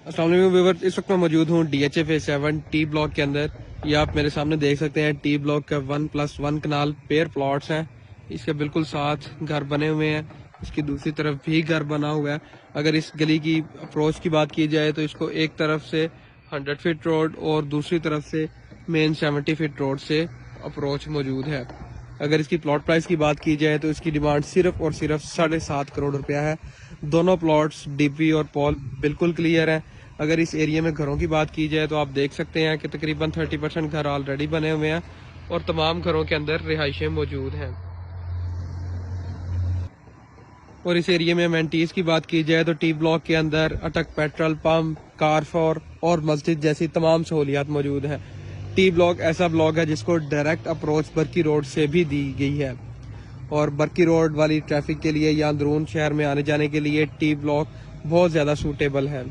अस्सलाम वालेकुम व्यूअर्स, इस वक्त मैं मौजूद हूँ DHA फेज 7 टी ब्लॉक के अंदर। ये आप मेरे सामने देख सकते हैं, टी ब्लॉक का 1+1 कनाल पेयर प्लॉट्स हैं। इसके बिल्कुल साथ घर बने हुए हैं, इसकी दूसरी तरफ भी घर बना हुआ है। अगर इस गली की अप्रोच की बात की जाए तो इसको एक तरफ से 100 फीट रोड और दूसरी तरफ से मेन 70 फीट रोड से अप्रोच मौजूद है। अगर इसकी प्लॉट प्राइस की बात की जाए तो इसकी डिमांड सिर्फ और सिर्फ 7.5 करोड़ रुपया है। दोनों प्लॉट्स डीपी और पॉल बिल्कुल क्लियर हैं। अगर इस एरिया में घरों की बात की जाए तो आप देख सकते हैं कि तकरीबन 30% घर ऑलरेडी बने हुए हैं और तमाम घरों के अंदर रिहाइशें मौजूद हैं। और इस एरिया में एमेनिटीज की बात की जाए तो टी ब्लॉक के अंदर अटक पेट्रोल पंप, कारफोर और मस्जिद जैसी तमाम सहूलियात मौजूद हैं। टी ब्लॉक ऐसा ब्लॉक है जिसको डायरेक्ट अप्रोच बरकी रोड से भी दी गई है और बरकी रोड वाली ट्रैफिक के लिए या अंदरून शहर में आने जाने के लिए टी ब्लॉक बहुत ज़्यादा सूटेबल है।